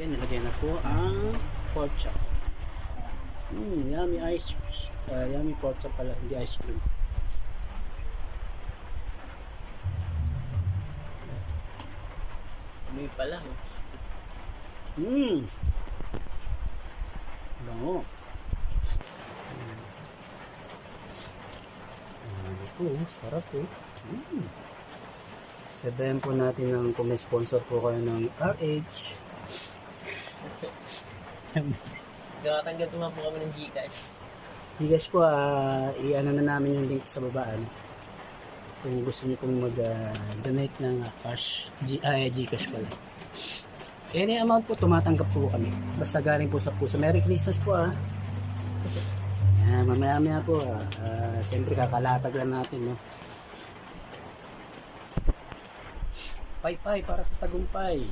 Yan, nilagay na po ang pork chop. Yummy yummy pork chop pala, hindi ice cream. May pa lang. Bango. Ano po, sarap po. Sabihin po natin ng kung may sponsor po kayo ng RH. Nakatanggap naman po kami ng Gcash. Gcash po, i-ano na namin yung link sa baba. Kung gusto niyo pong mag-donate ng cash, Gcash pala. Any amount po, tumatanggap po kami. Basta galing po sa puso. Merry Christmas po mamaya po siyempre kakalatag lang natin, no? Pay para sa tagumpay.